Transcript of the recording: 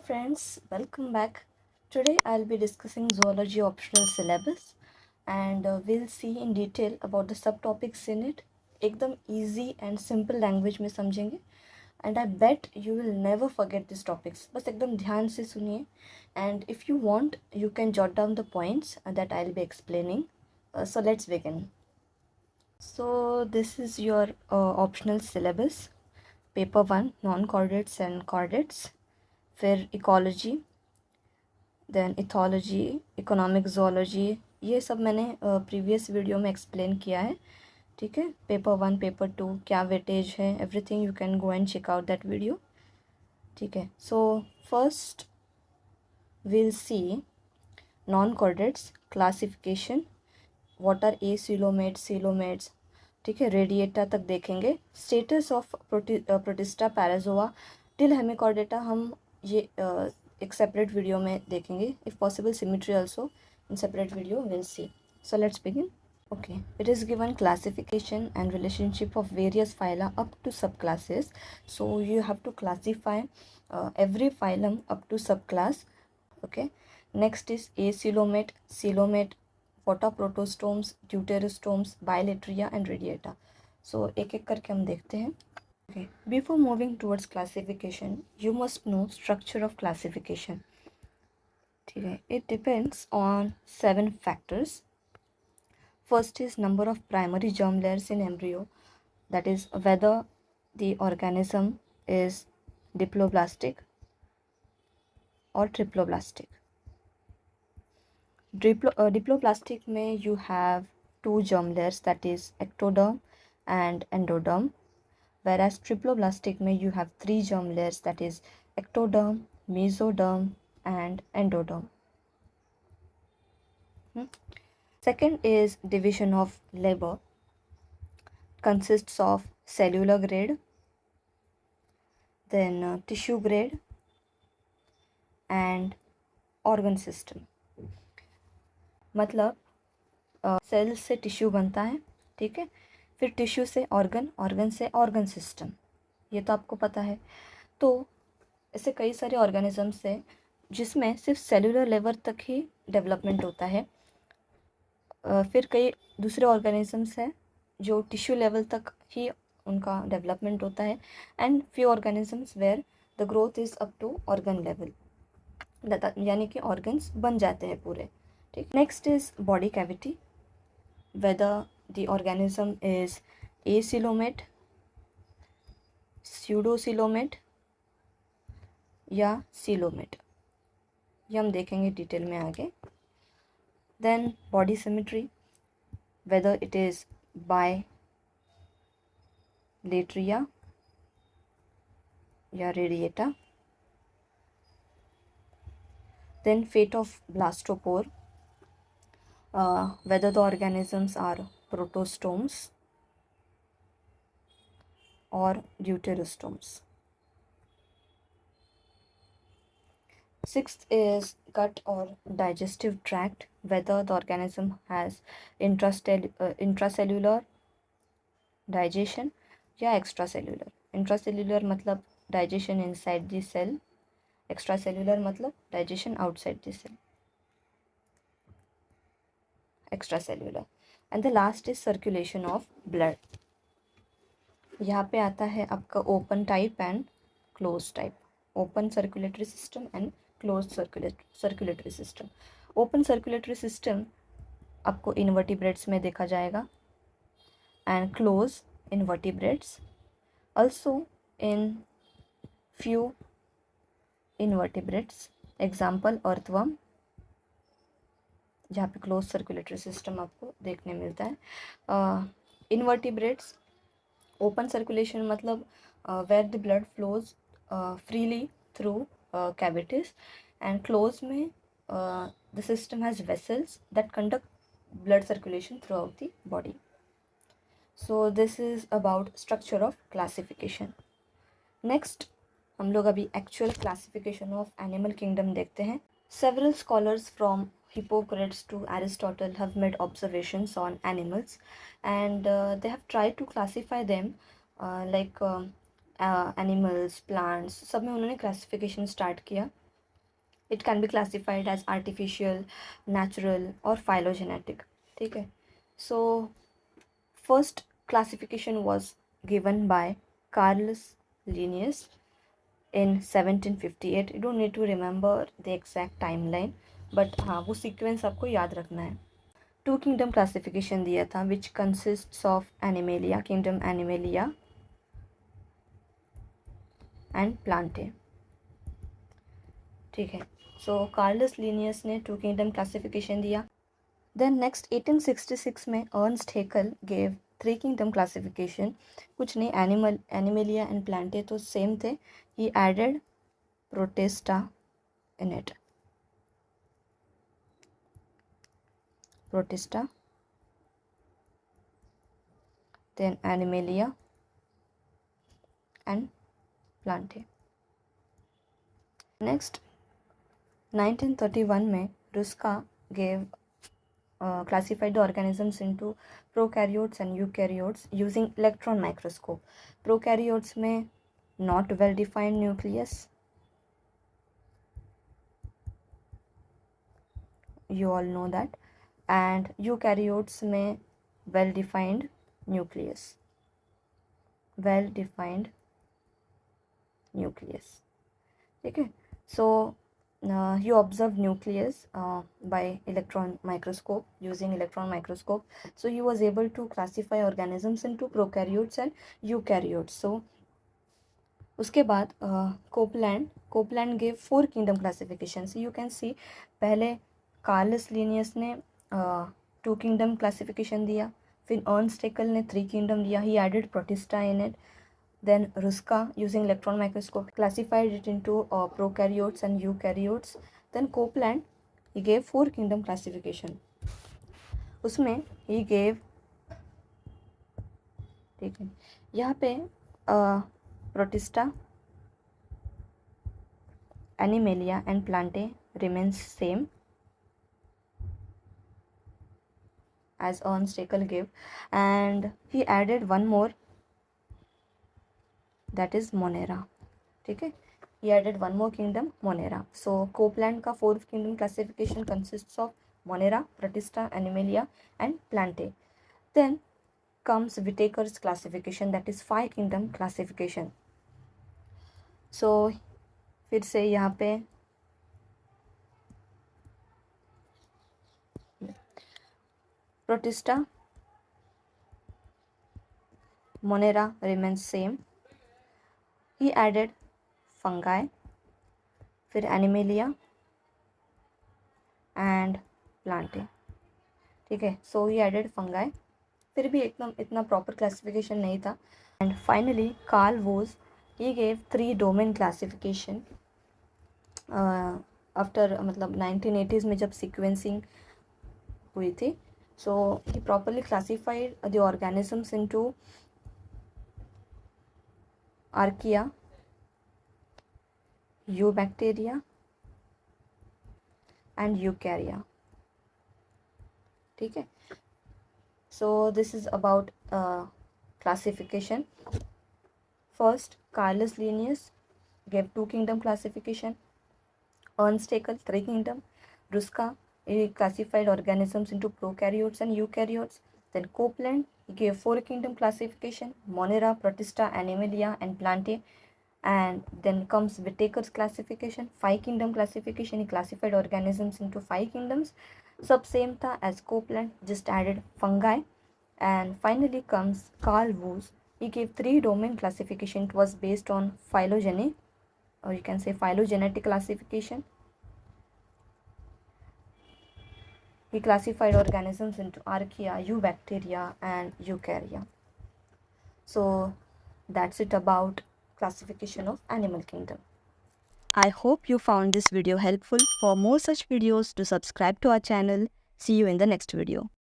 friends, welcome back. Today I'll be discussing zoology optional syllabus and we'll see in detail about the subtopics in it. एकदम easy and simple language में समझेंगे and I bet you will never forget these topics. बस एकदम ध्यान से सुनिए and if you want you can jot down the points that I'll be explaining. So let's begin. So this is your optional syllabus. Paper 1 non chordates and chordates, फिर ecology, then ethology, economic zoology, ये सब मैंने previous video में explain किया है. ठीक है, paper 1 paper 2 क्या वेटेज है, everything you can go and check out that video. ठीक है, so first will see non chordates classification, what are coelomates. ठीक है, रेडिएटा तक देखेंगे. Status of Protista Parazoa till Hemichordata हम ये एक सेपरेट वीडियो में देखेंगे. If possible symmetry also in separate video will see. So let's begin. Okay, it is given classification and relationship of various phyla up to subclasses. So you have to classify every phylum up to subclass. Okay, next is acoelomate, coelomate, what are protostomes, deuterostomes, bilateria and radiata. So एक एक करके हम देखते हैं. Okay, before moving towards classification, you must know structure of classification. ठीक है, it depends on 7 factors. First is number of primary germ layers in embryo, that is whether the organism is diploblastic or triploblastic. Diploblastic में you have 2 germ layers, that is ectoderm and endoderm, whereas triploblastic में you have 3 germ layers, that is ectoderm, mesoderm and endoderm. Second is division of labor, consists of cellular grade, then tissue grade and organ system. मतलब cell से tissue बनता है, ठीक है, फिर tissue से organ, organ से ऑर्गन सिस्टम, ये तो आपको पता है. तो ऐसे कई सारे ऑर्गेनिजम्स है जिसमें सिर्फ सेलुलर लेवल तक ही डेवलपमेंट होता है. फिर कई दूसरे ऑर्गेनिजम्स हैं जो टिश्यू लेवल तक ही उनका डेवलपमेंट होता है, and few organisms where the growth is up to organ level, यानी कि ऑर्गन्स बन जाते हैं पूरे. ठीक, next is body cavity, whether the organism is acoelomate, pseudocoelomate या सिलोमेट, ये हम देखेंगे डिटेल में आगे. Then body symmetry, whether it is bilateria या radiata. Then fate of blastopore, whether the organisms are protostomes or deuterostomes. Sixth is gut or digestive tract, whether the organism has intracellular digestion या extracellular. Intracellular मतलब digestion inside the cell, extracellular मतलब digestion outside the cell. Extracellular. And the last is circulation of blood. यहाँ पे आता है आपका open type and closed type. Open circulatory system and closed circulatory system. Open circulatory system आपको invertebrates में देखा जाएगा and closed invertebrates, also in few invertebrates, example earthworm, जहाँ पे closed circulatory system आपको देखने मिलता है. Invertebrates open circulation मतलब where the blood flows freely through cavities, and closed में the system has vessels that conduct blood circulation throughout the body. So this is about structure of classification. Next हम लोग अभी actual classification of animal kingdom देखते हैं. Several scholars from Hippocrates to Aristotle have made observations on animals, and they have tried to classify them like animals, plants, सब में उन्होंने classification start किया. It can be classified as artificial, natural or phylogenetic. ठीक है. So first classification was given by Carolus Linnaeus in 1758. You don't need to remember the exact timeline, but हाँ वो sequence आपको याद रखना है. टू किंगडम क्लासिफिकेशन दिया था which consists of Animalia, kingdom Animalia and Plantae. ठीक है. सो कार्लस लीनियस ने टू किंगडम क्लासिफिकेशन दिया. देन नेक्स्ट 1866 में Ernst Haeckel gave three kingdom classification. कुछ नहीं, एनिमेलिया एंड प्लांटे तो सेम थे. He added Protista in it. Protista, then Animalia and Plantae. Next 1931 में Ruska gave classified the organisms into prokaryotes and eukaryotes using electron microscope. Prokaryotes में not well defined nucleus, you all know that, and eukaryotes में well defined nucleus. Well defined nucleus. ठीक है. So you observed nucleus by electron microscope, using electron microscope. So he was able to classify organisms into prokaryotes and eukaryotes. So उसके बाद Copeland gave four kingdom classification. So you can see पहले Carolus Linnaeus ने two kingdom classification दिया, फिर Ernst Haeckel ने three kingdom दिया. He added Protista in it. Then Ruska, using electron microscope, classified it into prokaryotes and eukaryotes. Then Copeland, he gave four kingdom classification. उसमें he gave, ठीक है, यहाँ पे Protista, Animalia and Plantae remains same as Ernst Haeckel gave, and he added one more, that is Monera. ठीक है. He added one more kingdom, Monera. So Copeland का fourth kingdom classification consists of Monera, Protista, Animalia and Plantae. Then comes Whitaker's classification, that is five kingdom classification. So फिर से यहाँ पे Protista, Monera remains same. He added fungi, फिर Animalia and Plantae. ठीक है. So he added fungi. फिर भी एकदम इतना प्रॉपर क्लासिफिकेशन नहीं था. And finally Carl Woese, he gave three domain classification after, मतलब 1980s में जब सीक्वेंसिंग हुई थी. So he properly classified the organisms into Archaea, Eubacteria and Eukarya. ठीक है. So this is about classification. First, Carolus Linnaeus gave two kingdom classification. Ernst Haeckel three kingdom. Ruska, he classified organisms into prokaryotes and eukaryotes. Then Copeland, he gave four kingdom classification: Monera, Protista, Animalia and Plantae. And then comes Whitaker's classification, five kingdom classification. He classified organisms into five kingdoms. Sub same था as Copeland, just added fungi. And finally comes Carl Woese. He gave three domain classification. It was based on phylogeny, or you can say phylogenetic classification. He classified organisms into archaea, eubacteria and eukarya. So that's it about classification of animal kingdom. I hope you found this video helpful. For more such videos, to subscribe to our channel. See you in the next video.